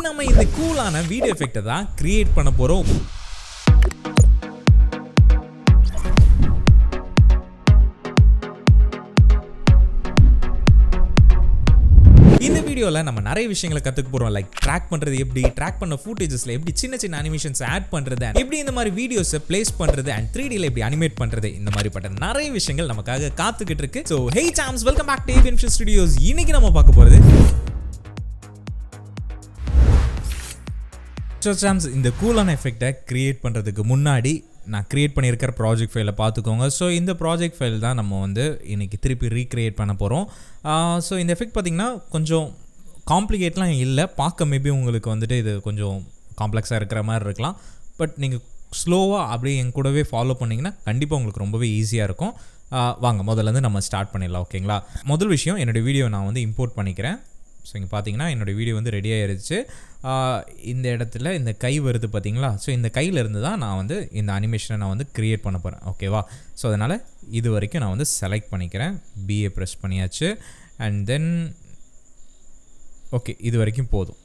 இன்னைக்கு நம்ம இந்த கூலான வீடியோ எஃபெக்ட்டை தான் கிரியேட் பண்ண போறோம். இந்த வீடியோவில் நம்ம நிறைய விஷயங்களை கற்றுக்க போகிறோம். லைக் ட்ராக் பண்ணுறது எப்படி, ட்ராக் பண்ண ஃபுட்டேஜஸில் எப்படி சின்ன சின்ன அனிமேஷன்ஸ் ஆட் பண்ணுறது, எப்படி இந்த மாதிரி வீடியோஸை பிளேஸ் பண்ணுறது அண்ட் 3Dயில் எப்படி அனிமேட் பண்ணுறது, இந்த மாதிரிப்பட்ட நிறைய விஷயங்கள் நமக்காக காத்துக்கிட்டு இருக்கு. So hey chums, welcome back to AVM studios. இன்னைக்கு நம்ம பார்க்க போகிறது சாம்ஸ் இந்த கூலான எஃபெக்டை கிரியேட் பண்ணுறதுக்கு முன்னாடி நான் க்ரியேட் பண்ணியிருக்கிற ப்ராஜெக்ட் ஃபைலை பார்த்துக்கோங்க. ஸோ இந்த ப்ராஜெக்ட் ஃபைல் தான் நம்ம வந்து இன்றைக்கி திருப்பி ரீக்ரியேட் பண்ண போகிறோம். ஸோ இந்த எஃபெக்ட் பார்த்திங்கன்னா கொஞ்சம் காம்ப்ளிகேட்லாம் இல்லை. பார்க்க மேபி உங்களுக்கு வந்துட்டு இது கொஞ்சம் காம்ப்ளெக்ஸாக இருக்கிற மாதிரி இருக்கலாம். பட் நீங்கள் ஸ்லோவாக அப்படியே என் கூடவே ஃபாலோ பண்ணிங்கன்னா கண்டிப்பாக உங்களுக்கு ரொம்பவே ஈஸியாக இருக்கும். வாங்க முதல்லேருந்து நம்ம ஸ்டார்ட் பண்ணிடலாம். ஓகேங்களா? முதல் விஷயம், என்னோடய வீடியோ நான் வந்து இம்போர்ட் பண்ணிக்கிறேன். ஸோ இங்கே பார்த்தீங்கன்னா என்னோடய வீடியோ வந்து ரெடி ஆகிருச்சு. இந்த இடத்துல இந்த கை வருது பார்த்தீங்களா? ஸோ இந்த கையிலேருந்து தான் நான் வந்து இந்த அனிமேஷனை நான் வந்து க்ரியேட் பண்ண போகிறேன். ஓகேவா? ஸோ அதனால் இது வரைக்கும் நான் வந்து செலக்ட் பண்ணிக்கிறேன். பிஏ ப்ரெஸ் பண்ணியாச்சு. அண்ட் தென் ஓகே, இது வரைக்கும் போதும்.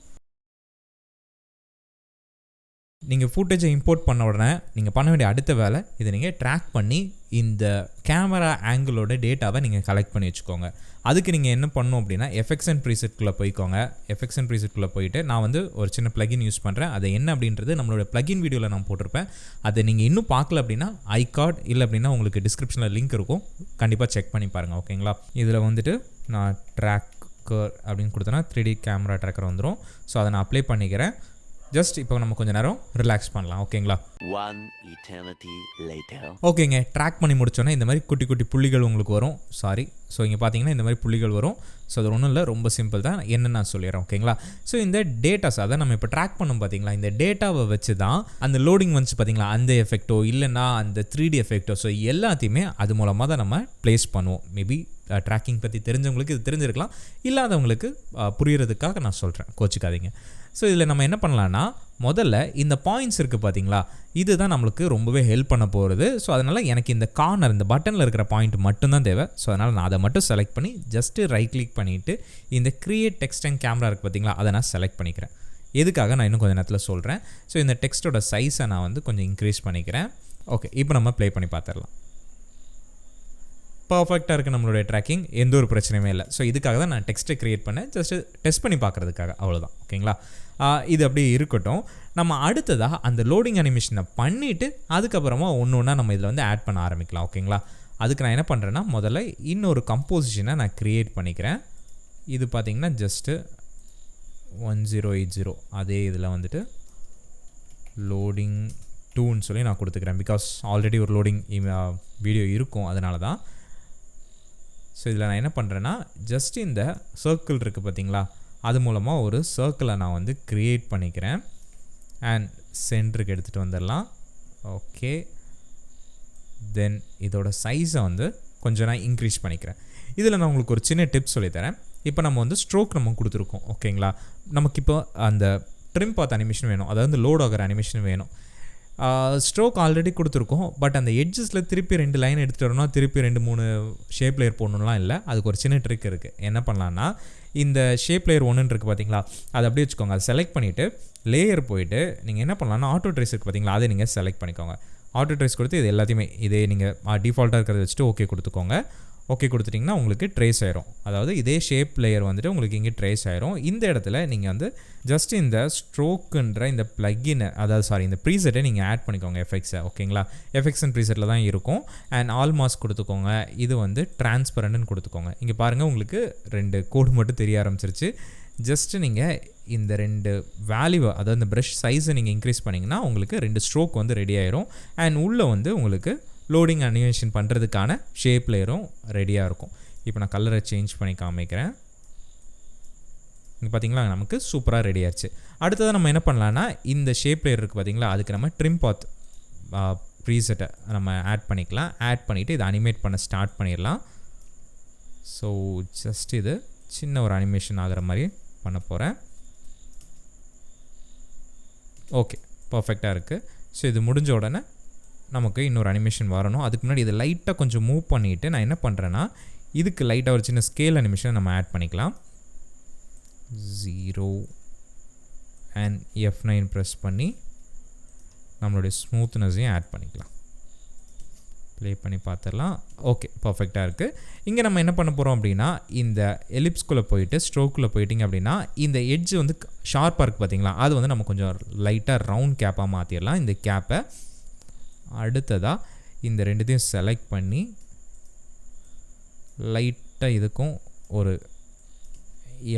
நீங்கள் ஃபுட்டேஜை இம்போர்ட் பண்ண உடனே நீங்கள் பண்ண வேண்டிய அடுத்த வேலை, இதை நீங்கள் ட்ராக் பண்ணி இந்த கேமரா ஆங்கிளோட டேட்டாவை நீங்கள் கலெக்ட் பண்ணி வச்சுக்கோங்க. அதுக்கு நீங்கள் என்ன பண்ணணும் அப்படின்னா எஃபெக்ட்ஸ் அண்ட் ப்ரீசெட்குள்ளே போய்க்கோங்க. எஃபெக்ட்ஸ் அண்ட் ப்ரீசெட்குள்ளே போயிட்டு நான் வந்து ஒரு சின்ன ப்ளகின் யூஸ் பண்ணுறேன். அது என்ன அப்படின்றது நம்மளோட ப்ளகின் வீடியோவில் நான் போட்டிருப்பேன். அதை நீங்கள் இன்னும் பார்க்கல அப்படின்னா ஐகார்ட் இல்லை அப்படின்னா உங்களுக்கு டிஸ்கிரிப்ஷனில் லிங்க் இருக்கும், கண்டிப்பாக செக் பண்ணி பாருங்கள். ஓகேங்களா? இதில் வந்துட்டு நான் ட்ராக்கர் அப்படின்னு கொடுத்தேன்னா 3D கேமரா ட்ராக்கர் வந்துடும். ஸோ அதை நான் அப்ளை பண்ணிக்கிறேன். ஜஸ்ட் இப்போ நம்ம கொஞ்சம் நேரம் ரிலாக்ஸ் பண்ணலாம். ஓகேங்களா? ஓகேங்க, ட்ராக் பண்ணி முடிச்சோன்னே இந்த மாதிரி குட்டி குட்டி புள்ளிகள் உங்களுக்கு வரும். ஸோ இங்கே பார்த்தீங்கன்னா இந்த மாதிரி புள்ளிகள் வரும். ஸோ அது ஒன்றும் இல்லை, ரொம்ப சிம்பிள் தான். என்னென்னு நான் சொல்லிடுறேன். ஓகேங்களா? ஸோ இந்த டேட்டாஸ் அதை நம்ம இப்போ ட்ராக் பண்ணோம் பார்த்தீங்களா? இந்த டேட்டாவை வச்சு தான் அந்த லோடிங் வந்துச்சு பார்த்தீங்களா? அந்த எஃபெக்டோ இல்லைன்னா அந்த 3D எஃபெக்டோ, ஸோ எல்லாத்தையுமே அது மூலமாக தான் நம்ம ப்ளேஸ் பண்ணுவோம். மேபி ட்ராக்கிங் பற்றி தெரிஞ்சவங்களுக்கு இது தெரிஞ்சிருக்கலாம், இல்லாதவங்களுக்கு புரியறதுக்காக நான் சொல்கிறேன், கோச்சிக்காதீங்க. ஸோ இதில் நம்ம என்ன பண்ணலான்னா, முதல்ல இந்த பாயிண்ட்ஸ் இருக்குது பார்த்தீங்களா? இதுதான் நம்மளுக்கு ரொம்பவே ஹெல்ப் பண்ண போகிறது. ஸோ அதனால் எனக்கு இந்த கார்னர், இந்த பட்டனில் இருக்கிற பாயிண்ட் மட்டும்தான் தேவை. ஸோ அதனால் நான் அதை மட்டும் செலக்ட் பண்ணி ஜஸ்ட்டு ரைட் கிளிக் பண்ணிவிட்டு இந்த க்ரியேட் டெக்ஸ்ட் அண்ட் கேமரா இருக்குது பார்த்தீங்களா? அதை நான் செலக்ட் பண்ணிக்கிறேன். எதுக்காக நான் இன்னும் கொஞ்சம் நேரத்தில் சொல்கிறேன். ஸோ இந்த டெக்ஸ்ட்டோட சைஸை நான் வந்து கொஞ்சம் இன்க்ரீஸ் பண்ணிக்கிறேன். ஓகே, இப்போ நம்ம ப்ளே பண்ணி பார்த்துடலாம். பர்ஃபெக்டாக இருக்குது நம்மளுடைய ட்ராக்கிங், எந்த ஒரு பிரச்சனையுமே இல்லை. ஸோ இதுக்காக தான் நான் டெக்ஸ்ட்டை க்ரியேட் பண்ணேன், ஜஸ்ட்டு டெஸ்ட் பண்ணி பார்க்குறதுக்காக, அவ்வளோதான். ஓகேங்களா? இது அப்படியே இருக்கட்டும். நம்ம அடுத்ததாக அந்த லோடிங் அனிமேஷனை பண்ணிவிட்டு அதுக்கப்புறமா ஒன்று ஒன்றா நம்ம இதில் வந்து ஆட் பண்ண ஆரம்பிக்கலாம். ஓகேங்களா? அதுக்கு நான் என்ன பண்ணுறேன்னா, முதல்ல இன்னொரு கம்போசிஷனை நான் க்ரியேட் பண்ணிக்கிறேன். இது பார்த்திங்கன்னா ஜஸ்ட்டு 1080 அதே இதில் வந்துட்டு லோடிங் 2ன்னு சொல்லி நான் கொடுத்துக்கிறேன். பிகாஸ் ஆல்ரெடி ஒரு லோடிங் வீடியோ இருக்கும், அதனால தான். ஸோ இதில் நான் என்ன பண்ணுறேன்னா, ஜஸ்ட் இந்த சர்க்கிள் இருக்குது பார்த்தீங்களா? அது மூலமாக ஒரு சர்க்கிளை நான் வந்து க்ரியேட் பண்ணிக்கிறேன். அண்ட் சென்டருக்கு எடுத்துகிட்டு வந்துடலாம். ஓகே, தென் இதோட சைஸை வந்து கொஞ்சம் நான் இன்க்ரீஸ் பண்ணிக்கிறேன். இதில் நான் உங்களுக்கு ஒரு சின்ன டிப்ஸ் சொல்லித்தரேன். இப்போ நம்ம வந்து ஸ்ட்ரோக் நம்ம கொடுத்துருக்கோம். ஓகேங்களா? நமக்கு இப்போ அந்த ட்ரிம் பாத் அனிமேஷன் வேணும், அதாவது லோட் ஆகிற அனிமேஷன் வேணும். ஸ்ட்ரோக் ஆல்ரெடி கொடுத்துருக்கோம். பட் அந்த எட்ஜஸில் திருப்பி 2 லைன் எடுத்துகிட்டு வரணும், திருப்பி 2-3 ஷேப் லேயர் போடணும்லாம் இல்லை. அதுக்கு ஒரு சின்ன ட்ரிக் இருக்குது. என்ன பண்ணலான்னா, இந்த ஷேப் லேயர் 1 இருக்குது பார்த்தீங்களா? அதை அப்படியே வச்சுக்கோங்க. அதை செலக்ட் பண்ணிவிட்டு லேயர் போயிட்டு நீங்கள் என்ன பண்ணலான்னா, ஆட்டோ ட்ரேஸ் இருக்குது பார்த்தீங்களா? அதை நீங்கள் செலக்ட் பண்ணிக்கோங்க. ஆட்டோ ட்ரேஸ் கொடுத்து இது எல்லாத்தையுமே இதே நீங்கள் டிஃபால்ட்டாக இருக்கிறத வச்சுட்டு ஓகே கொடுத்துக்கோங்க. ஓகே கொடுத்துட்டிங்கன்னா உங்களுக்கு ட்ரேஸ் ஆயிரும். அதாவது இதே ஷேப் லேயர் வந்துட்டு உங்களுக்கு இங்கே ட்ரேஸ் ஆயிரும். இந்த இடத்துல நீங்கள் வந்து ஜஸ்ட் இந்த ஸ்ட்ரோக்குன்ற இந்த ப்ளக்கினை, அதாவது இந்த ப்ரீசெட்டை நீங்கள் ஆட் பண்ணிக்கோங்க, எஃபெக்ட்ஸை. ஓகேங்களா? எஃபெக்ட்ஸ் அண்ட் ப்ரீசெட்டில் தான் இருக்கும். அண்ட் ஆல் மாஸ்க் கொடுத்துக்கோங்க. இது வந்து டிரான்ஸ்பரண்ட்னு கொடுத்துக்கோங்க. இங்கே பாருங்கள், உங்களுக்கு 2 கோடு மட்டும் தெரிய ஆரம்பிச்சிருச்சு. ஜஸ்ட்டு நீங்கள் இந்த 2 வேல்யூவை, அதாவது இந்த ப்ரஷ் சைஸை நீங்கள் இன்க்ரீஸ் பண்ணிங்கன்னா உங்களுக்கு 2 ஸ்ட்ரோக் வந்து ரெடி ஆயிரும். அண்ட் உள்ளே வந்து உங்களுக்கு லோடிங் அனிமேஷன் பண்ணுறதுக்கான ஷேப் லேயரும் ரெடியாக இருக்கும். இப்போ நான் கலரை சேஞ்ச் பண்ணி காமிக்கிறேன். இங்கே பார்த்தீங்களா, நமக்கு சூப்பராக ரெடி ஆச்சு. அடுத்ததாக நம்ம என்ன பண்ணலான்னா, இந்த ஷேப் லேயர் இருக்குது பார்த்தீங்களா? அதுக்கு நம்ம ட்ரிம் பாத் ப்ரீசெட்டை நம்ம ஆட் பண்ணிக்கலாம். ஆட் பண்ணிவிட்டு இதை அனிமேட் பண்ண ஸ்டார்ட் பண்ணிடலாம். ஸோ ஜஸ்ட் இது சின்ன ஒரு அனிமேஷன் ஆகிற மாதிரி பண்ண போகிறேன். ஓகே, பர்ஃபெக்டாக இருக்குது. ஸோ இது முடிஞ்ச உடனே நமக்கு இன்னொரு அனிமேஷன் வரணும். அதுக்கு முன்னாடி இதை லைட்டாக கொஞ்சம் மூவ் பண்ணிவிட்டு நான் என்ன பண்ணுறேன்னா, இதுக்கு லைட்டாக ஒரு சின்ன ஸ்கேல் அனிமேஷனை நம்ம ஆட் பண்ணிக்கலாம். 0 அண்ட் F9 ப்ரெஸ் பண்ணி நம்மளுடைய ஸ்மூத்னஸையும் ஆட் பண்ணிக்கலாம். ப்ளே பண்ணி பார்த்துடலாம். ஓகே, பர்ஃபெக்டாக இருக்குது. இங்கே நம்ம என்ன பண்ண போகிறோம் அப்படின்னா, இந்த எலிப்ஸ்குள்ளே போயிட்டு ஸ்ட்ரோக்குள்ளே போயிட்டிங்க அப்படின்னா இந்த எட்ஜ் வந்து ஷார்ப்பாக இருக்குது பார்த்தீங்களா, அது வந்து நம்ம கொஞ்சம் லைட்டாக ரவுண்ட் கேப்பாக மாற்றிடலாம். இந்த கேப்பை அடுத்ததாக இந்த ரெண்டுத்தையும் செலக்ட் பண்ணி லைட்டாக இதுக்கும் ஒரு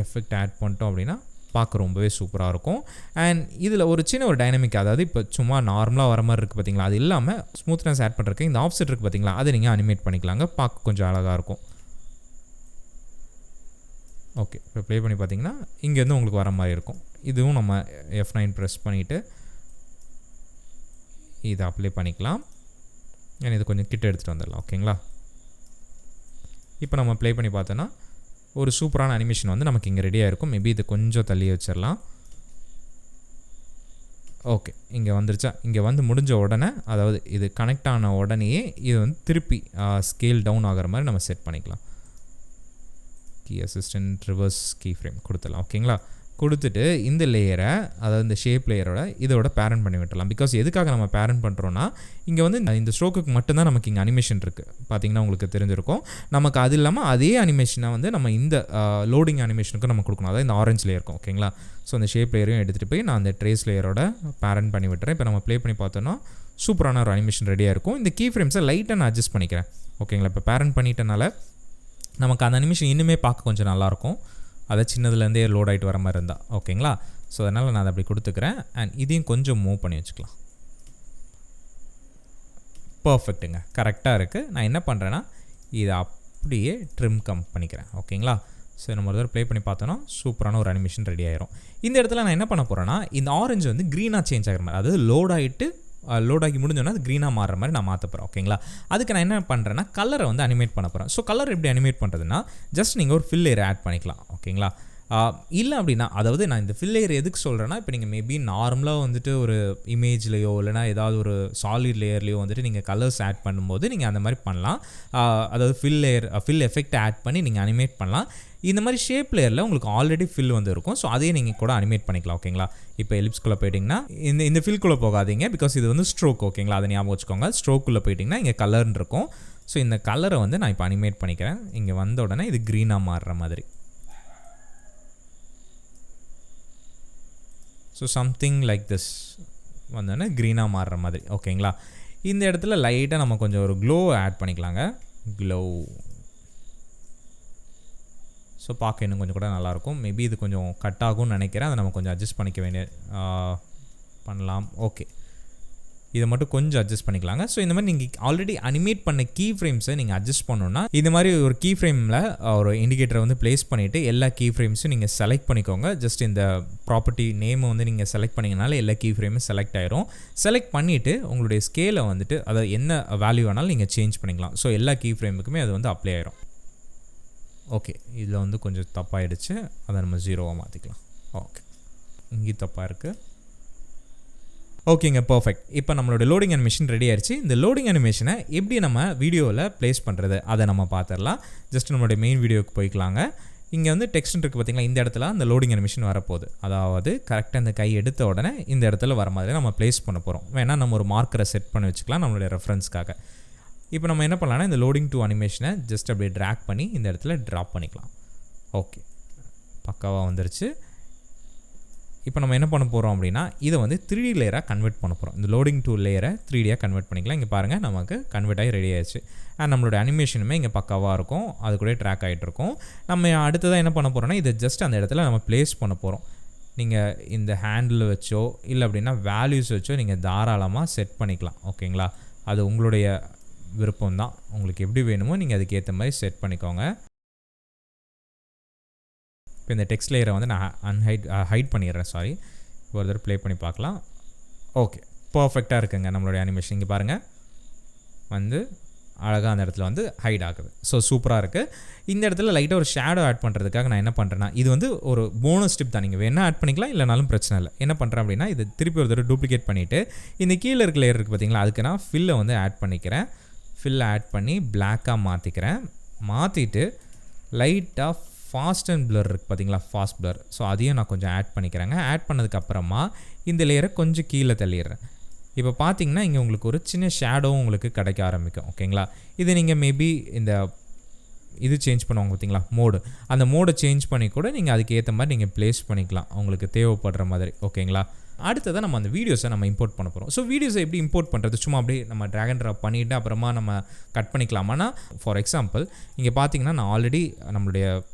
எஃபெக்ட் ஆட் பண்ணிட்டோம் அப்படின்னா பார்க்க ரொம்பவே சூப்பராக இருக்கும். அண்ட் இதில் ஒரு சின்ன ஒரு டைனமிக், அதாவது இப்போ சும்மா நார்மலாக வர மாதிரி இருக்குது பார்த்தீங்களா, அது இல்லாமல் ஸ்மூத்னஸ் ஆட் பண்ணுறதுக்கு இந்த ஆஃப்செட் இருக்குது பார்த்தீங்களா, அதை நீங்கள் அனிமேட் பண்ணிக்கலாங்க. பார்க்க கொஞ்சம் அழகாக இருக்கும். ஓகே, இப்போ ப்ளே பண்ணி பார்த்தீங்கன்னா இங்கேருந்து உங்களுக்கு வர மாதிரி இருக்கும். இதுவும் நம்ம F9 ப்ரெஸ் பண்ணிவிட்டு இதை அப்ளை பண்ணிக்கலாம். ஏன்னா இது கொஞ்சம் கிட்ட எடுத்துகிட்டு வந்துடலாம். ஓகேங்களா, இப்போ நம்ம ப்ளே பண்ணி பார்த்தோன்னா ஒரு சூப்பரான அனிமேஷன் வந்து நமக்கு இங்கே ரெடியாக இருக்கும். மேபி இது கொஞ்சம் தள்ளி வச்சிடலாம். ஓகே, இங்கே வந்துருச்சா? இங்கே வந்து முடிஞ்ச உடனே, அதாவது இது கனெக்ட் ஆன உடனேயே இது வந்து திருப்பி ஸ்கேல் டவுன் ஆகிற மாதிரி நம்ம செட் பண்ணிக்கலாம். Key assistant reverse key frame கொடுத்துடலாம். ஓகேங்களா, கொடுத்துட்டு இந்த லேயரை, அதாவது இந்த ஷேப் லேயரோட இதோட பேரண்ட் பண்ணி விட்டுடலாம். பிகாஸ் எதுக்காக நம்ம பேரண்ட் பண்ணுறோன்னா, இங்கே வந்து இந்த ஸ்ட்ரோக்குக்கு மட்டும்தான் நமக்கு இங்கே அனிமேஷன் இருக்குது. பார்த்தீங்கன்னா உங்களுக்கு தெரிஞ்சிருக்கும். நமக்கு அது இல்லாமல் அதே அனிமேஷனை வந்து நம்ம இந்த லோடிங் அனிமேஷனுக்கு நம்ம கொடுக்கணும். அதாவது இந்த ஆரஞ்ச் லேயர் இருக்கும். ஓகேங்களா, ஸோ அந்த ஷேப் லேயரையும் எடுத்துகிட்டு போய் நான் அந்த ட்ரேஸ் லேயரோட பேரண்ட் பண்ணி விட்டுறேன். இப்போ நம்ம ப்ளே பண்ணி பார்த்தோன்னா சூப்பரான ஒரு அனிமேஷன் ரெடியாக இருக்கும். இந்த கீ ஃப்ரேம்ஸை லைட்டாக நான் அட்ஜஸ்ட் பண்ணிக்கிறேன். ஓகேங்களா, இப்போ பேரண்ட் பண்ணிட்டனால நமக்கு அந்த அனிமேஷன் இன்னுமே பார்க்க கொஞ்சம் நல்லாயிருக்கும். அதை சின்னதுலேருந்தே லோட் ஆகிட்டு வர மாதிரி இருந்தால். ஓகேங்களா, ஸோ அதனால் நான் அதை அப்படி கொடுத்துக்கிறேன். அண்ட் இதையும் கொஞ்சம் மூவ் பண்ணி வச்சுக்கலாம். பர்ஃபெக்ட்டுங்க, கரெக்டாக இருக்குது. நான் என்ன பண்ணுறேன்னா இதை அப்படியே ட்ரிம் பண்ணிக்கிறேன். ஓகேங்களா, ஸோ நம்ம ஒரு தடவை ப்ளே பண்ணி பார்த்தோன்னா சூப்பரான ஒரு அனிமேஷன் ரெடி ஆயிரும். இந்த இடத்துல நான் என்ன பண்ண போகிறேன்னா, இந்த ஆரஞ்சு வந்து க்ரீனாக சேஞ்ச் ஆகிற மாதிரி, அதாவது லோட் ஆகி முடிஞ்சோன்னா அது க்ரீனாக மாறுற மாதிரி நான் மாற்ற போகிறேன். ஓகேங்களா, அதுக்கு நான் என்ன பண்ணுறேன்னா கலரை வந்து அனிமேட் பண்ண போகிறேன். ஸோ கலர் எப்படி அனிமேட் பண்ணுறதுன்னா, ஜஸ்ட் நீங்கள் ஒரு ஃபில் லேயர் ஆட் பண்ணிக்கலாம். ஓகேங்களா, இல்லை அப்படின்னா, அதாவது நான் இந்த ஃபில் லேயர் எதுக்கு சொல்கிறேன்னா, இப்போ நீங்கள் மேபி நார்மலாக வந்துட்டு ஒரு இமேஜ்லேயோ இல்லைனா ஏதாவது ஒரு சாலிட் லேயர்லேயோ வந்துட்டு நீங்கள் கலர்ஸ் ஆட் பண்ணும்போது நீங்கள் அந்த மாதிரி பண்ணலாம். அதாவது ஃபில் எஃபெக்ட் ஆட் பண்ணி நீங்கள் அனிமேட் பண்ணலாம். இந்த மாதிரி ஷேப் லேயரில் உங்களுக்கு ஆல்ரெடி ஃபில் வந்து இருக்கும். ஸோ அதையே நீங்கள் கூட அனிமேட் பண்ணிக்கலாம். ஓகேங்களா, இப்போ எலிப்ஸ்குள்ளே போயிட்டிங்கன்னா இந்த ஃபில்குள்ளே போகாதீங்க. பிகாஸ் இது வந்து ஸ்ட்ரோக். ஓகேங்களா, அதை ஞாபகம் வச்சுக்கோங்க. ஸ்ட்ரோக்குள்ளே போயிட்டிங்கன்னா இங்கே கலர்னு இருக்கும். ஸோ இந்த கலரை வந்து நான் இப்போ அனிமேட் பண்ணிக்கிறேன். இங்கே வந்த உடனே இது க்ரீனாக மாறுற மாதிரி. ஸோ சம்திங் லைக் திஸ் வந்தோடனே க்ரீனாக மாறுற மாதிரி. ஓகேங்களா, இந்த இடத்துல லைட்டாக நம்ம கொஞ்சம் ஒரு க்ளோ ஆட் பண்ணிக்கலாங்க. க்ளோ ஸோ பார்க்க இன்னும் கொஞ்சம் கூட நல்லாயிருக்கும். மேபி இது கொஞ்சம் கட் ஆகும்னு நினைக்கிறேன். அதை நம்ம கொஞ்சம் அட்ஜஸ்ட் பண்ணிக்க பண்ணலாம். ஓகே, இதை மட்டும் கொஞ்சம் அட்ஜஸ்ட் பண்ணிக்கலாங்க. ஸோ இந்த மாதிரி நீங்கள் ஆல்ரெடி அனிமேட் பண்ண கீ ஃப்ரேம்ஸை நீங்கள் அட்ஜஸ்ட் பண்ணணுன்னா இந்த மாதிரி ஒரு கீ ஃப்ரேமில் ஒரு இண்டிகேட்டரை வந்து ப்ளேஸ் பண்ணிவிட்டு எல்லா கீ ஃப்ரேம்ஸும் நீங்கள் செலக்ட் பண்ணிக்கோங்க. ஜஸ்ட் இந்த ப்ராப்பர்ட்டி நேமை வந்து நீங்கள் செலக்ட் பண்ணிங்கனால எல்லா கீ ஃப்ரேமும் செலக்ட் ஆயிரும். செலக்ட் பண்ணிவிட்டு உங்களுடைய ஸ்கேலை வந்துட்டு அதை என்ன வேல்யூ வேணாலும் நீங்கள் சேஞ்ச் பண்ணிக்கலாம். ஸோ எல்லா கீ ஃப்ரேமுக்குமே அது வந்து அப்ளை ஆயிரும். ஓகே, இதில் வந்து கொஞ்சம் தப்பாகிடுச்சு. அதை நம்ம 0வாக மாற்றிக்கலாம். ஓகே, இங்கேயும் தப்பாக இருக்குது. ஓகேங்க, பர்ஃபெக்ட். இப்போ நம்மளோட லோடிங் அனிமேஷன் ரெடி ஆயிடுச்சு. இந்த லோடிங் அனிமேஷனை எப்படி நம்ம வீடியோவில் ப்ளேஸ் பண்ணுறது அதை நம்ம பார்த்துடலாம். ஜஸ்ட் நம்மளுடைய மெயின் வீடியோவுக்கு போய்க்கலாங்க. இங்கே வந்து டெக்ஸ்ட் இருக்குது பார்த்தீங்களா, இந்த இடத்துல அந்த லோடிங் அனிமேஷன் வரப்போகுது. அதாவது கரெக்டாக இந்த கை எடுத்த உடனே இந்த இடத்துல வர மாதிரி நம்ம ப்ளேஸ் பண்ண போகிறோம். வேணால் நம்ம ஒரு மார்க்கரை செட் பண்ணி வச்சுக்கலாம் நம்மளுடைய ரெஃபரன்ஸ்க்காக. இப்போ நம்ம என்ன பண்ணலாம்னா இந்த லோடிங் டு அனிமேஷனை ஜஸ்ட் அப்படியே ட்ராக் பண்ணி இந்த இடத்துல ட்ராப் பண்ணிக்கலாம். ஓகே, பக்காவாக வந்துருச்சு. இப்போ நம்ம என்ன பண்ண போகிறோம் அப்படின்னா இதை வந்து 3D லேயராக கன்வெர்ட் பண்ண போகிறோம். இந்த லோடிங் டூ லேயரை 3Dயாக கன்வெர்ட் பண்ணிக்கலாம். இங்கே பாருங்கள், நமக்கு கன்வெர்ட் ஆகி ரெடி ஆயிடுச்சு. அண்ட் நம்மளோட அனிமேஷனுமே இங்கே பக்காவாக இருக்கும். அது கூட ட்ராக் ஆகிட்டு இருக்கும். நம்ம அடுத்ததாக என்ன பண்ண போகிறோம்னா இதை ஜஸ்ட் அந்த இடத்துல நம்ம ப்ளேஸ் பண்ண போகிறோம். நீங்கள் இந்த ஹேண்டில் வச்சோ இல்லை அப்படின்னா வேல்யூஸ் வச்சோ நீங்கள் தாராளமாக செட் பண்ணிக்கலாம். ஓகேங்களா, அது உங்களுடைய விருப்பம் தான். உங்களுக்கு எப்படி வேணுமோ நீங்கள் அதுக்கேற்ற மாதிரி செட் பண்ணிக்கோங்க. இப்போ இந்த டெக்ஸ்ட் லேயரை வந்து நான் ஹைட் பண்ணிடுறேன். சாரி, ஒரு தடவை ப்ளே பண்ணி பார்க்கலாம். ஓகே, பர்ஃபெக்டாக இருக்குங்க நம்மளுடைய அனிமேஷன். இங்கே பாருங்கள், வந்து அழகாக அந்த இடத்துல வந்து ஹைட் ஆகுது. ஸோ சூப்பராக இருக்குது. இந்த இடத்துல லைட்டாக ஒரு ஷேடோ ஆட் பண்ணுறதுக்காக நான் என்ன பண்ணுறேன்னா, இது வந்து ஒரு போனஸ் டிப் தான். நீங்கள் வேணால் ஆட் பண்ணிக்கலாம், இல்லைனாலும் பிரச்சனை இல்லை. என்ன பண்ணுறேன் அப்படின்னா இது திருப்பி ஒரு தடவை டூப்ளிகேட் பண்ணிவிட்டு இந்த கீழே இருக்க லேயர் இருக்குது பார்த்தீங்களா, அதுக்கு நான் ஃபில்லை வந்து ஆட் பண்ணிக்கிறேன். ஃபில்லை ஆட் பண்ணி பிளாக்காக மாற்றிக்கிறேன். மாற்றிட்டு லைட்டாக ஃபாஸ்ட் அண்ட் பிளர் இருக்குது பார்த்தீங்களா, ஃபாஸ்ட் பிளர். ஸோ அதையும் நான் கொஞ்சம் ஆட் பண்ணிக்கிறேங்க. ஆட் பண்ணதுக்கப்புறமா இந்த லேயரை கொஞ்சம் கீழே தள்ளிடுறேன். இப்போ பார்த்தீங்கன்னா இங்கே உங்களுக்கு ஒரு சின்ன ஷேடோவும் உங்களுக்கு கிடைக்க ஆரம்பிக்கும். ஓகேங்களா, இது நீங்கள் மேபி இந்த இது சேஞ்ச் பண்ணுவாங்க பார்த்தீங்களா, மோடு, அந்த மோடை சேஞ்ச் பண்ணி கூட நீங்கள் அதுக்கு ஏற்ற மாதிரி நீங்கள் ப்ளேஸ் பண்ணிக்கலாம் உங்களுக்கு தேவைப்படுற மாதிரி. ஓகேங்களா, அடுத்ததான் நம்ம அந்த வீடியோஸை நம்ம இம்போர்ட் பண்ண போகிறோம். ஸோ வீடியோஸை எப்படி இம்போர்ட் பண்ணுறது, சும்மா அப்படியே நம்ம ட்ராக் அண்ட் ட்ராப் பண்ணிவிட்டு அப்புறமா நம்ம கட் பண்ணிக்கலாமான்னா, ஃபார் எக்ஸாம்பிள் இங்கே பார்த்தீங்கன்னா நான் ஆல்ரெடி நம்மளுடைய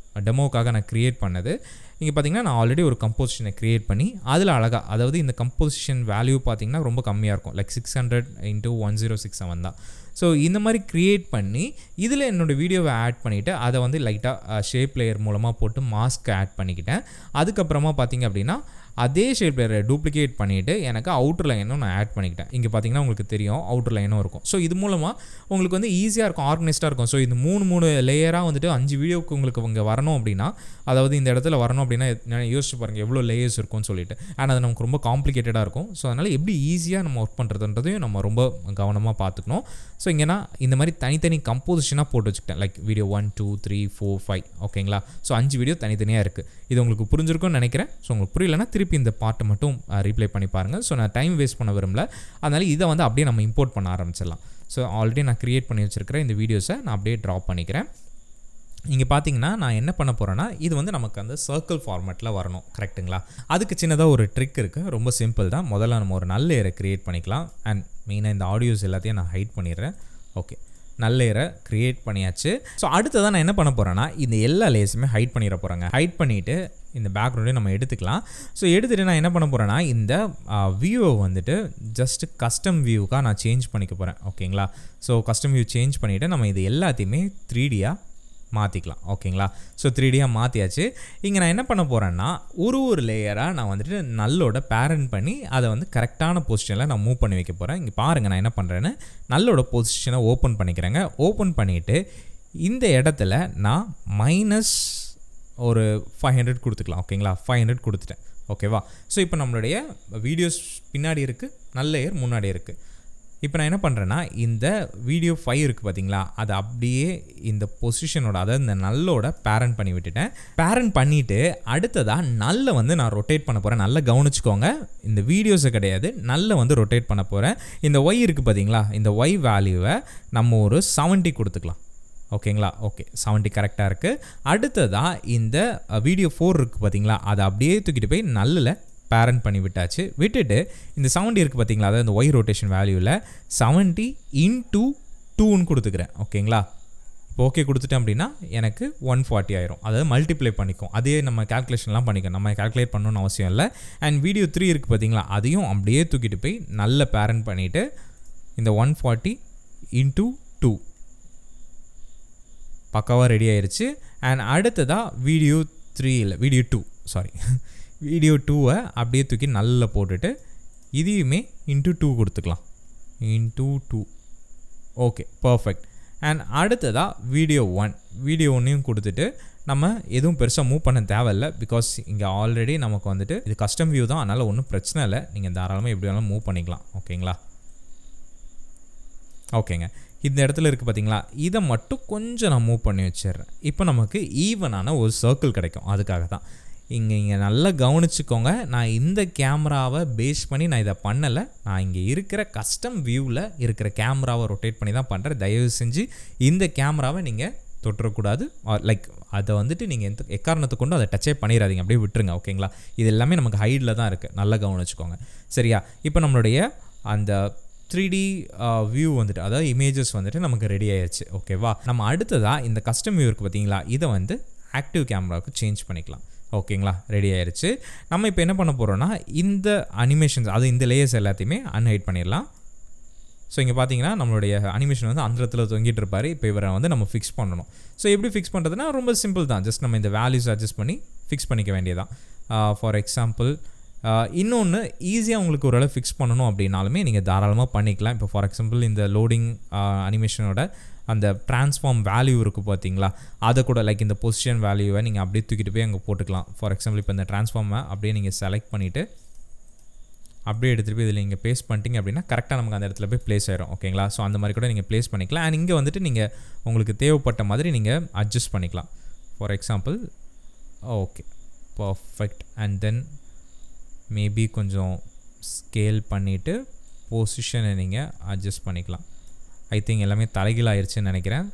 டெமோக்காக நான் க்ரியேட் பண்ணது. இங்கே பார்த்தீங்கன்னா நான் ஆல்ரெடி ஒரு கம்போசிஷனை க்ரியேட் பண்ணி அதில் அழகாக, அதாவது இந்த கம்போசிஷன் வேல்யூ பார்த்தீங்கன்னா ரொம்ப கம்மியாக இருக்கும், லைக் 600x1067 தான். ஸோ இந்த மாதிரி க்ரியேட் பண்ணி இதில் என்னோடய வீடியோவை ஆட் பண்ணிவிட்டு அதை வந்து லைட்டாக ஷேப் லேயர் மூலமாக போட்டு மாஸ்க் ஆட் பண்ணிக்கிட்டேன். அதுக்கப்புறமா பார்த்தீங்க அப்படின்னா அதே ஷேப் லேயரை டூப்ளிகேட் பண்ணிவிட்டு எனக்கு அவுட்டர் லைனும் நான் ஆட் பண்ணிக்கிட்டேன். இங்கே பார்த்தீங்கன்னா உங்களுக்கு தெரியும் அவுட்டர் லைனும் இருக்கும். ஸோ இது மூலமாக உங்களுக்கு வந்து ஈஸியாக இருக்கும், ஆர்கனைஸ்டாக இருக்கும். ஸோ இது 3 லேயராக வந்துட்டு 5 வீடியோவுக்கு உங்களுக்கு இங்கே வரணும் அப்படின்னா, அதாவது இந்த இடத்துல வரணும் அப்படின்னா யோசிச்சு பாருங்கள் எவ்வளோ லேயர்ஸ் இருக்கும்னு சொல்லிட்டு. ஆனால் அது நமக்கு ரொம்ப காம்ப்ளிகேட்டடாக இருக்கும். ஸோ அதனால் எப்படி ஈஸியாக நம்ம ஒர்க் பண்ணுறதுன்றதையும் நம்ம ரொம்ப கவனமாக பார்த்துக்கணும். ஸோ இங்கே நான் இந்த மாதிரி தனித்தனி கம்போசிஷனாக போட்டு வச்சுக்கிட்டேன், லைக் வீடியோ 1 2 3 4 5. ஓகேங்களா, ஸோ 5 வீடியோ தனித்தனியாக இருக்குது. இது உங்களுக்கு புரிஞ்சிருக்கும்னு நினைக்கிறேன். ஸோ உங்களுக்கு புரியலன்னா திருப்பி இந்த பார்ட்டை மட்டும் ரீப்ளே பண்ணி பாருங்கள். ஸோ நான் டைம் வேஸ்ட் பண்ண விரும்பல, அதனால் இதை வந்து அப்படியே நம்ம இம்போர்ட் பண்ண ஆரம்பிச்சிடலாம். ஸோ ஆல்ரெடி நான் க்ரியேட் பண்ணி வச்சுருக்கிற இந்த வீடியோஸை நான் அப்படியே ட்ராப் பண்ணிக்கிறேன். இங்கே பார்த்தீங்கன்னா நான் என்ன பண்ண போகிறேன்னா, இது வந்து நமக்கு அந்த சர்க்கிள் ஃபார்மேட்டில் வரணும், கரெக்டுங்களா? அதுக்கு சின்னதாக ஒரு ட்ரிக் இருக்குது, ரொம்ப சிம்பிள் தான். முதல்ல நம்ம ஒரு நல்ல லேயரை க்ரியேட் பண்ணிக்கலாம். அண்ட் மெயினாக இந்த ஆடியோஸ் எல்லாத்தையும் நான் ஹைட் பண்ணிடுறேன். ஓகே, நல்ல லேயரை க்ரியேட் பண்ணியாச்சு. ஸோ அடுத்ததான் நான் என்ன பண்ண போகிறேன்னா, இந்த எல்லா லேயர்ஸுமே ஹைட் பண்ணிட போகிறேங்க. ஹைட் பண்ணிவிட்டு இந்த பேக்ரவுண்டையும் நம்ம எடுத்துக்கலாம். ஸோ எடுத்துகிட்டு நான் என்ன பண்ண போகிறேன்னா, இந்த வியூவை வந்துட்டு ஜஸ்ட் கஸ்டம் வியூக்காக நான் சேஞ்ச் பண்ணிக்க போகிறேன். ஓகேங்களா, ஸோ கஸ்டம் வியூ சேஞ்ச் பண்ணிவிட்டு நம்ம இது எல்லாத்தையுமே 3Dயாக மாற்றிக்கலாம். ஓகேங்களா, ஸோ 3Dயாக மாற்றியாச்சு. இங்கே நான் என்ன பண்ண போகிறேன்னா, ஒரு லேயராக நான் வந்துட்டு நல்லோட பேரண்ட் பண்ணி அதை வந்து கரெக்டான பொசிஷனில் நான் மூவ் பண்ணி வைக்க போகிறேன். இங்கே பாருங்கள் நான் என்ன பண்ணுறேன்னு, நல்லோட பொசிஷனை ஓப்பன் பண்ணிக்கிறேங்க. ஓப்பன் பண்ணிவிட்டு இந்த இடத்துல நான் மைனஸ் ஒரு 500 கொடுத்துக்கலாம். ஓகேங்களா, 500 கொடுத்துட்டேன். ஓகேவா, ஸோ இப்போ நம்மளுடைய வீடியோஸ் பின்னாடி இருக்குது, நல்ல லேயர் முன்னாடி இருக்குது. இப்போ நான் என்ன பண்ணுறேன்னா, இந்த வீடியோ 5 இருக்குது பார்த்தீங்களா, அதை அப்படியே இந்த பொசிஷனோட, அதாவது இந்த நல்லோட பேரண்ட் பண்ணி விட்டுட்டேன். பேரண்ட் பண்ணிவிட்டு அடுத்ததாக நல்ல வந்து நான் ரொட்டேட் பண்ண போகிறேன். நல்லா கவனிச்சுக்கோங்க, இந்த வீடியோஸை கிடையாது, நல்ல வந்து ரொட்டேட் பண்ண போகிறேன். இந்த ஒய் இருக்குது பார்த்தீங்களா, இந்த ஒய் வேல்யூவை நம்ம ஒரு 70 கொடுத்துக்கலாம். ஓகேங்களா, ஓகே 70 கரெக்டாக இருக்குது. அடுத்ததாக இந்த வீடியோ 4 இருக்குது பார்த்தீங்களா, அதை அப்படியே தூக்கிட்டு போய் நல்லில் பேரண்ட் பண்ணி விட்டாச்சு. விட்டுட்டு இந்த 70 இருக்குது பார்த்தீங்களா, அதாவது இந்த ஒய் ரொட்டேஷன் வேல்யூவில் 70 × 2ன்னு கொடுத்துக்கிறேன். ஓகேங்களா, இப்போ ஓகே கொடுத்துட்டேன் அப்படின்னா எனக்கு 140 ஆயிரும். அதாவது மல்டிப்ளை பண்ணிக்கும், அதே நம்ம கேல்குலேஷன்லாம் பண்ணிக்கும், நம்ம கேல்குலேட் பண்ணணும்னு அவசியம் இல்லை. அண்ட் வீடியோ 3 இருக்குது பார்த்தீங்களா, அதையும் அப்படியே தூக்கிட்டு போய் நல்ல பேரண்ட் பண்ணிவிட்டு இந்த 140 × 2 பக்காவாக ரெடி ஆயிடுச்சு. அண்ட் அடுத்ததாக வீடியோ 3 இல்லை வீடியோ 2 சாரி வீடியோ 2வை அப்படியே தூக்கி நல்லா போட்டுட்டு இதையுமே × 2 கொடுத்துக்கலாம். × 2 ஓகே பர்ஃபெக்ட். அண்ட் அடுத்ததாக வீடியோ 1 கொடுத்துட்டு நம்ம எதுவும் பெருசாக மூவ் பண்ண தேவையில்லை, பிகாஸ் இங்கே ஆல்ரெடி நமக்கு வந்துட்டு இது கஸ்டம் வியூ தான், அதனால் ஒன்றும் பிரச்சனை இல்லை, நீங்கள் தாராளமாக எப்படி வேணாலும் மூவ் பண்ணிக்கலாம். ஓகேங்களா, ஓகேங்க. இந்த இடத்துல இருக்குது பார்த்தீங்களா, இதை மட்டும் கொஞ்சம் நான் மூவ் பண்ணி வச்சிடுறேன். இப்போ நமக்கு ஈவனான ஒரு சர்க்கிள் கிடைக்கும், அதுக்காக தான். இங்கே நல்லா கவனிச்சுக்கோங்க, நான் இந்த கேமராவை பேஸ் பண்ணி நான் இதை பண்ணலை, நான் இங்கே இருக்கிற கஸ்டம் வியூவில் இருக்கிற கேமராவை ரொட்டேட் பண்ணி தான் பண்ணுறேன். தயவு செஞ்சு இந்த கேமராவை நீங்கள் தொட்டுறக்கூடாது, லைக் அதை வந்துட்டு நீங்கள் எக்காரணத்தை கொண்டு அதை டச்சே பண்ணிடாதீங்க, அப்படியே விட்டுருங்க. ஓகேங்களா, இது எல்லாமே நமக்கு ஹைடில் தான் இருக்குது, நல்லா கவனிச்சுக்கோங்க. சரியா, இப்போ நம்மளுடைய அந்த 3D வியூ வந்துட்டு, அதாவது இமேஜஸ் வந்துட்டு நமக்கு ரெடி ஆயிடுச்சு. ஓகேவா, நம்ம அடுத்ததாக இந்த கஸ்டம் வியூ இருக்குது பார்த்தீங்களா, இதை வந்து ஆக்டிவ் கேமராவுக்கு சேஞ்ச் பண்ணிக்கலாம். ஓகேங்களா, ரெடி ஆயிடுச்சு. நம்ம இப்போ என்ன பண்ண போகிறோம்னா, இந்த அனிமேஷன்ஸ், அது இந்த லேயர்ஸ் எல்லாத்தையுமே அன்ஹைட் பண்ணிடலாம். ஸோ இங்கே பார்த்தீங்கன்னா நம்மளுடைய அனிமேஷன் வந்து அந்த இடத்துல தொங்கிட்டு இருப்பார். இப்போ இவரை வந்து நம்ம ஃபிக்ஸ் பண்ணணும். ஸோ எப்படி ஃபிக்ஸ் பண்ணுறதுனா ரொம்ப சிம்பிள் தான், ஜஸ்ட் நம்ம இந்த வேல்யூஸ் அட்ஜஸ்ட் பண்ணி ஃபிக்ஸ் பண்ணிக்க வேண்டியதான். ஃபார் எக்ஸாம்பிள் இன்னொன்று ஈஸியாக உங்களுக்கு ஒரு ஃபிக்ஸ் பண்ணணும் அப்படின்னாலுமே நீங்கள் தாராளமாக பண்ணிக்கலாம். இப்போ ஃபார் எக்ஸாம்பிள் இந்த லோடிங் அனிமேஷனோட அந்த ட்ரான்ஸ்ஃபார்ம் வேல்யூ இருக்குது பார்த்தீங்களா, அதை கூட லைக் இந்த பொசிஷன் வேல்யூவை நீங்கள் அப்படியே தூக்கிட்டு போய் அங்கே போட்டுக்கலாம். ஃபார் எக்ஸாம்பிள் இப்போ இந்த ட்ரான்ஸ்ஃபார்மை அப்படியே நீங்கள் செலக்ட் பண்ணிவிட்டு அப்படியே எடுத்துகிட்டு போய் இதில் நீங்கள் பேஸ்ட் பண்ணிட்டீங்க அப்படின்னா கரெக்டாக நமக்கு அந்த இடத்துல போய் ப்ளேஸ் ஆயிரும். ஓகேங்களா, ஸோ அந்த மாதிரி கூட நீங்கள் ப்ளேஸ் பண்ணிக்கலாம். அண்ட் இங்கே வந்துட்டு நீங்கள் உங்களுக்கு தேவைப்பட்ட மாதிரி நீங்கள் அட்ஜஸ்ட் பண்ணிக்கலாம். For example okay perfect. And then maybe கொஞ்சம் ஸ்கேல் பண்ணிவிட்டு பொசிஷனை நீங்கள் அட்ஜஸ்ட் பண்ணிக்கலாம். ஐ திங்க் எல்லாமே தலைகீழ் ஆயிடுச்சுன்னு நினைக்கிறேன்.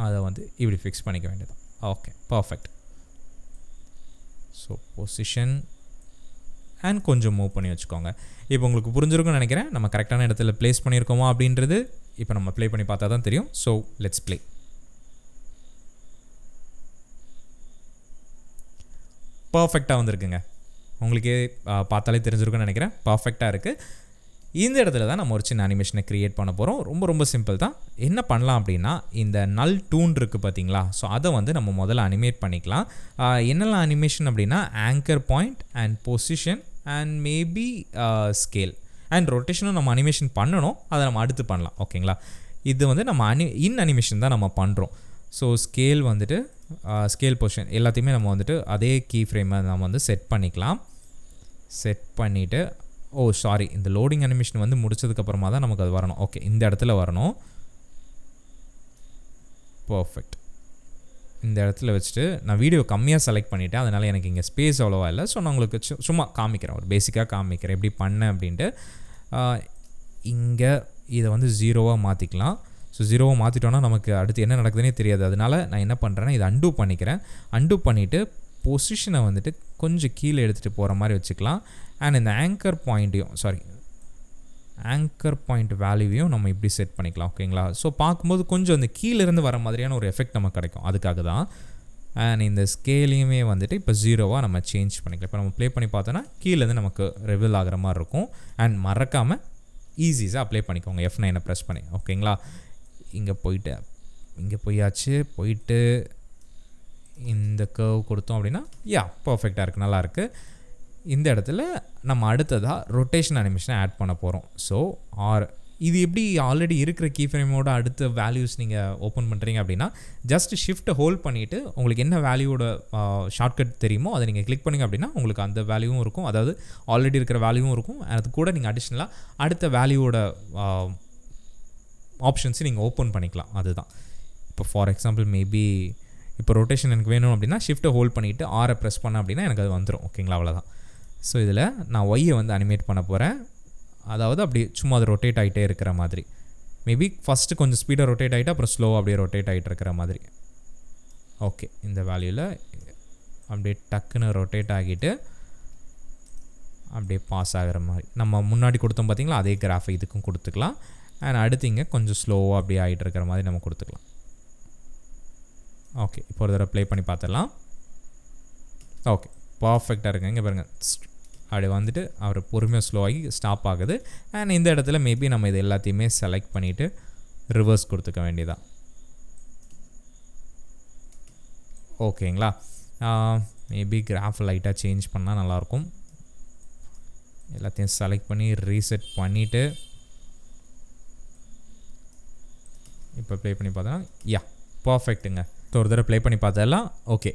அதை வந்து இப்படி ஃபிக்ஸ் பண்ணிக்க வேண்டியது. Okay perfect. So position and கொஞ்சம் மூவ் பண்ணி வச்சுக்கோங்க. இப்போ உங்களுக்கு புரிஞ்சிருக்கும்னு நினைக்கிறேன். நம்ம கரெக்டான இடத்துல ப்ளேஸ் பண்ணியிருக்கோமா அப்படின்றது இப்போ நம்ம ப்ளே பண்ணி பார்த்தா தான் தெரியும். So let's play. பர்ஃபெக்டாக வந்திருக்குங்க. உங்களுக்கு பார்த்தாலே தெரிஞ்சிருக்குன்னு நினைக்கிறேன். பர்ஃபெக்டாக இருக்குது. இந்த இடத்துல தான் நம்ம ஒரு சின்ன அனிமேஷனை க்ரியேட் பண்ண போகிறோம். ரொம்ப சிம்பிள் தான். என்ன பண்ணலாம் அப்படின்னா, இந்த நல் டூன் இருக்குது பார்த்தீங்களா, ஸோ அதை வந்து நம்ம முதல்ல அனிமேட் பண்ணிக்கலாம். என்னெல்லாம் அனிமேஷன் அப்படின்னா, anchor point and position and maybe scale and ரொட்டேஷனும் நம்ம அனிமேஷன் பண்ணணும். அதை நம்ம அடுத்து பண்ணலாம். ஓகேங்களா? இது வந்து நம்ம அனிமேஷன் தான் நம்ம பண்ணுறோம். ஸோ ஸ்கேல் வந்துட்டு ஸ்கேல் பொசிஷன் எல்லாத்தையுமே நம்ம வந்துட்டு அதே கீ ஃப்ரேமை நம்ம வந்து செட் பண்ணிக்கலாம். செட் பண்ணிவிட்டு சாரி, இந்த லோடிங் அனிமேஷன் வந்து முடிச்சதுக்கப்புறமா தான் நமக்கு அது வரணும். ஓகே, இந்த இடத்துல வரணும். பர்ஃபெக்ட். இந்த இடத்துல வச்சுட்டு நான் வீடியோ கம்மியாக செலக்ட் பண்ணிவிட்டேன். அதனால் எனக்கு இங்கே ஸ்பேஸ் அவ்வளோவா இல்லை. ஸோ நான் உங்களுக்கு சும்மா காமிக்கிறேன், ஒரு பேசிக்காக காமிக்கிறேன் எப்படி பண்ணேன் அப்படின்ட்டு. இங்கே இதை வந்து 0வாக மாற்றிக்கலாம். ஸோ 0வாக மாற்றிட்டோன்னா நமக்கு அடுத்து என்ன நடக்குதுன்னே தெரியாது. அதனால் நான் என்ன பண்ணுறேன்னா, இதை அன்டூ பண்ணிக்கிறேன். அன்டூ பண்ணிவிட்டு பொசிஷனை வந்துட்டு கொஞ்சம் கீழே எடுத்துகிட்டு போகிற மாதிரி வச்சுக்கலாம். அண்ட் இந்த ஆங்கர் பாயிண்ட் வேல்யூவையும் நம்ம இப்படி செட் பண்ணிக்கலாம். ஓகேங்களா? ஸோ பார்க்கும்போது கொஞ்சம் இந்த கீழேருந்து வர மாதிரியான ஒரு எஃபெக்ட் நமக்கு கிடைக்கும். அதுக்காக தான். அண்ட் இந்த ஸ்கேலையுமே வந்துட்டு இப்போ 0வாக நம்ம சேஞ்ச் பண்ணிக்கலாம். இப்போ நம்ம ப்ளே பண்ணி பார்த்தோன்னா கீழேருந்து நமக்கு ரிவீல் ஆகிற மாதிரி இருக்கும். அண்ட் மறக்காமல் ஈஸியாக அப்ளை பண்ணிக்கோங்க F9 ப்ரெஸ் பண்ணி. ஓகேங்களா? இங்கே போயிட்டு இந்த கர்வ் கொடுத்தோம் அப்படின்னா பர்ஃபெக்டாக இருக்குது, நல்லாயிருக்கு. இந்த இடத்துல நம்ம அடுத்ததாக ரொட்டேஷன் அனிமேஷனை ஆட் பண்ண போகிறோம். ஸோ இது எப்படி ஆல்ரெடி இருக்கிற கீ ஃப்ரேமோட அடுத்த வேல்யூஸ் நீங்கள் ஓப்பன் பண்ணுறீங்க அப்படின்னா, ஜஸ்ட் ஷிஃப்ட்டை ஹோல்ட் பண்ணிவிட்டு உங்களுக்கு என்ன வேல்யூவோட ஷார்ட்கட் தெரியுமோ அதை நீங்கள் கிளிக் பண்ணிங்க அப்படின்னா உங்களுக்கு அந்த வேல்யூவும் இருக்கும். அதாவது ஆல்ரெடி இருக்கிற வேல்யூவும் இருக்கும். அது கூட நீங்கள் அடிஷ்னலாக அடுத்த வேல்யூவோட ஆப்ஷன்ஸை நீங்கள் ஓப்பன் பண்ணிக்கலாம். அதுதான். இப்போ ஃபார் எக்ஸாம்பிள் மேபி இப்போ ரொட்டேஷன் எனக்கு வேணும் அப்படின்னா ஷிஃப்ட்டை ஹோல்ட் பண்ணிவிட்டு R ப்ரெஸ் பண்ண அப்படின்னா எனக்கு அது வந்துடும். ஓகேங்களா? அவ்வளோதான். ஸோ இதில் நான் ஒய்யை வந்து அனிமேட் பண்ண போகிறேன். அதாவது அப்படி சும்மா அது ரொட்டேட் ஆகிட்டே இருக்கிற மாதிரி. மேபி ஃபஸ்ட்டு கொஞ்சம் ஸ்பீடாக ரொட்டேட் ஆகிட்டு அப்புறம் ஸ்லோவாக அப்படியே ரொட்டேட் ஆகிட்டு இருக்கிற மாதிரி. ஓகே, இந்த வேல்யூவில் அப்படியே டக்குன்னு ரொட்டேட் ஆகிட்டு அப்படியே பாஸ் ஆகிற மாதிரி நம்ம முன்னாடி கொடுத்தோம் பார்த்தீங்களா, அதே கிராஃபை இதுக்கும் கொடுத்துக்கலாம். அண்ட் அடுத்து இங்கே கொஞ்சம் ஸ்லோவாக அப்படியே ஆகிட்டு இருக்கிற மாதிரி நம்ம கொடுத்துக்கலாம். ஓகே, இப்போ ஒரு தடவை ப்ளே பண்ணி பார்த்துடலாம். ஓகே, பர்ஃபெக்டாக இருக்குங்க. இங்கே பாருங்கள், அப்படி வந்துட்டு அவர் பொறுமையாக ஸ்லோவாகி ஸ்டாப் ஆகுது. அண்ட் இந்த இடத்துல மேபி நம்ம இது எல்லாத்தையுமே செலக்ட் பண்ணிவிட்டு ரிவர்ஸ் கொடுத்துக்க வேண்டியதான். ஓகேங்களா? மேபி கிராஃப் லைட்டாக சேஞ்ச் பண்ணால் நல்லாயிருக்கும். எல்லாத்தையும் செலக்ட் பண்ணி ரீசெட் பண்ணிவிட்டு இப்போ ப்ளே பண்ணி பார்த்தோன்னா பர்ஃபெக்ட்டுங்க. ஸோ ஒரு தடவை ப்ளே பண்ணி பார்த்ததெல்லாம் ஓகே,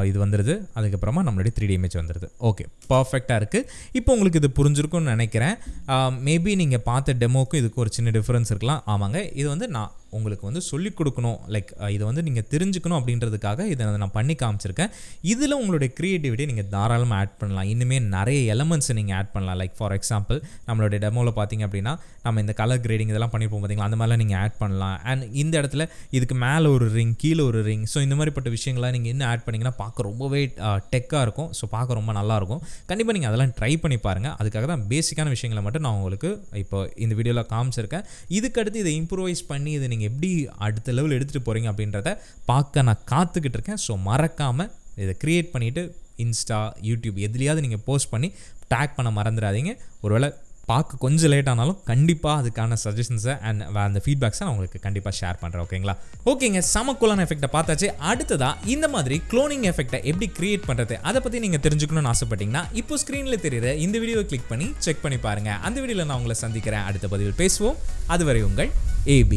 இது வந்துடுது. அதுக்கப்புறமா நம்மளுடைய 3D இமேஜ் வந்துடுது. ஓகே, பர்ஃபெக்டாக இருக்குது. இப்போ உங்களுக்கு இது புரிஞ்சிருக்கும்னு நினைக்கிறேன். மேபி நீங்கள் பார்த்த டெமோக்கும் இதுக்கு ஒரு சின்ன டிஃப்ரென்ஸ் இருக்கலாம். ஆமாங்க, இது வந்து நான் உங்களுக்கு வந்து சொல்லிக் கொடுக்கணும், லைக் இதை வந்து நீங்கள் தெரிஞ்சுக்கணும் அப்படின்றதுக்காக இதை நான் பண்ணி காமிச்சிருக்கேன். இதில் உங்களுடைய க்ரியேட்டிவிட்டி நீங்கள் தாராளமாக ஆட் பண்ணலாம். இன்னுமே நிறைய எலமெண்ட்ஸை நீங்கள் ஆட் பண்ணலாம். லைக் ஃபார் எக்ஸாம்பிள் நம்மளுடைய டெமோவில் பார்த்தீங்க அப்படின்னா நம்ம இந்த கலர் கிரேடிங் இதெல்லாம் பண்ணியிருப்போம் பார்த்தீங்களா, அந்த மாதிரிலாம் நீங்கள் ஆட் பண்ணலாம். அண்ட் இந்த இடத்துல இதுக்கு மேலே ஒரு ரிங், கீழே ஒரு ரிங், ஸோ இந்த மாதிரிப்பட்ட விஷயங்கள்லாம் நீங்கள் இன்னும் ஆட் பண்ணிங்கன்னா பார்க்க ரொம்பவே டெக்காக இருக்கும். ஸோ பார்க்க ரொம்ப நல்லாயிருக்கும். கண்டிப்பாக நீங்கள் அதெல்லாம் ட்ரை பண்ணி பாருங்கள். அதுக்காக தான் பேசிக்கான விஷயங்களை மட்டும் நான் உங்களுக்கு இப்போ இந்த வீடியோவில் காமிச்சிருக்கேன். இதுக்கடுத்து இதை இம்ப்ரூவைஸ் பண்ணி இதை நீங்கள் எப்படி அடுத்த லெவல் எடுத்துகிட்டு போகிறீங்க அப்படின்றத பார்க்க நான் காத்துக்கிட்டு இருக்கேன். ஸோ மறக்காமல் இதை க்ரியேட் பண்ணிவிட்டு இன்ஸ்டா, யூடியூப் எதுலையாவது நீங்கள் போஸ்ட் பண்ணி டேக் பண்ண மறந்துடாதீங்க. ஒருவேளை பார்க்க கொஞ்சம் லேட் ஆனாலும் கண்டிப்பாக அதுக்கான சஜஷன்ஸை அண்ட் அந்த ஃபீட்பேக்ஸை நான் உங்களுக்கு கண்டிப்பாக ஷேர் பண்ணுறேன். ஓகேங்களா? ஓகேங்க, சமக்கூலான எஃபெக்ட்டை பார்த்தாச்சு. அடுத்ததாக இந்த மாதிரி க்ளோனிங் எஃபெக்ட்டை எப்படி கிரியேட் பண்ணுறது அதை பற்றி நீங்கள் தெரிஞ்சுக்கணும்னு ஆசைப்பட்டீங்கன்னா இப்போ ஸ்க்ரீனில் தெரியுற இந்த வீடியோவை கிளிக் பண்ணி செக் பண்ணி பாருங்கள். அந்த வீடியோவில் நான் உங்களை சந்திக்கிறேன். அடுத்த பதிவில் பேசுவோம். அதுவரை உங்கள் AB.